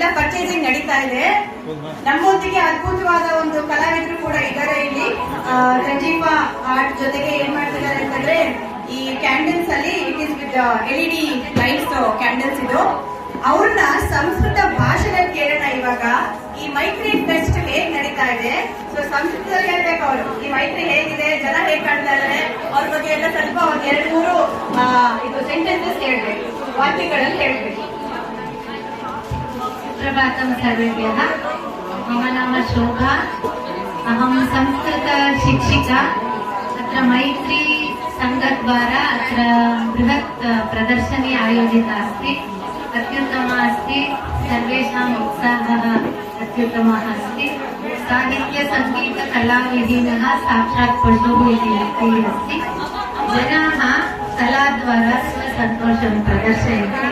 ಎಲ್ಲ ಪರ್ಚೇಸಿಂಗ್ ನಡೀತಾ ಇದೆ. ನಮ್ಮೊಂದಿಗೆ ಅದ್ಭುತವಾದ ಒಂದು ಕಲಾವಿದರು ಕೂಡ ಇದ್ದಾರೆ ಇಲ್ಲಿ. ಸಂಜೀವ ಆರ್ಟ್ ಜೊತೆಗೆ ಏನ್ ಮಾಡ್ತಿದ್ದಾರೆ ಅಂತಂದ್ರೆ ಈ ಕ್ಯಾಂಡಲ್ಸ್ ಅಲ್ಲಿ it is with LED lights candles ಇದು. ಅವ್ರನ್ನ ಸಂಸ್ಕೃತ ಭಾಷಣ ಕೇಳೋಣ ಇವಾಗ. ಈ ಮೈತ್ರಿ ಫೆಸ್ಟ್ ಹೇಗ್ ನಡೀತಾ ಇದೆ, ಸೊ ಸಂಸ್ಕೃತದಲ್ಲಿ ಹೇಳ್ಬೇಕು ಅವರು ಈ ಮೈತ್ರಿ ಹೇಗಿದೆ, ಜನ ಹೇಗ್ ಕಾಣ್ತಾ ಇದ್ದಾರೆ, ಅವ್ರ ಬಗ್ಗೆ ಎಲ್ಲ ಸ್ವಲ್ಪ ಒಂದ್ 2-3 ಇದು ಸೆಂಟೆನ್ಸಸ್ ಹೇಳ್ಬೇಕು, ವಾಕ್ಯಗಳಲ್ಲಿ ಹೇಳ್ಬೇಕು. सुप्रभातं सर्वेभ्यः. मम नाम शोभा. अहं संस्कृतशिक्षिका. अत्र मैत्री संघद्वारा अत्र बृहत् प्रदर्शनी आयोजिता अस्ति. अत्युत्तमा अस्ति. सर्वेषाम् उत्साहः अत्युत्तमः अस्ति. साहित्यसङ्गीतकलाविहीनः साक्षात् पशुः इति अस्ति. जनाः कलाद्वारा स्वसन्तोषं प्रदर्शयन्ति.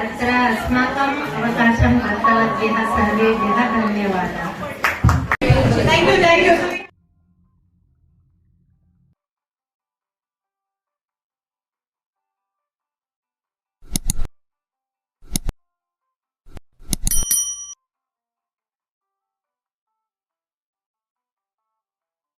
अत्र अस्माकम् अवकाशं दत्तवद्भ्यः सर्वेभ्यः धन्यवादाः. Thank you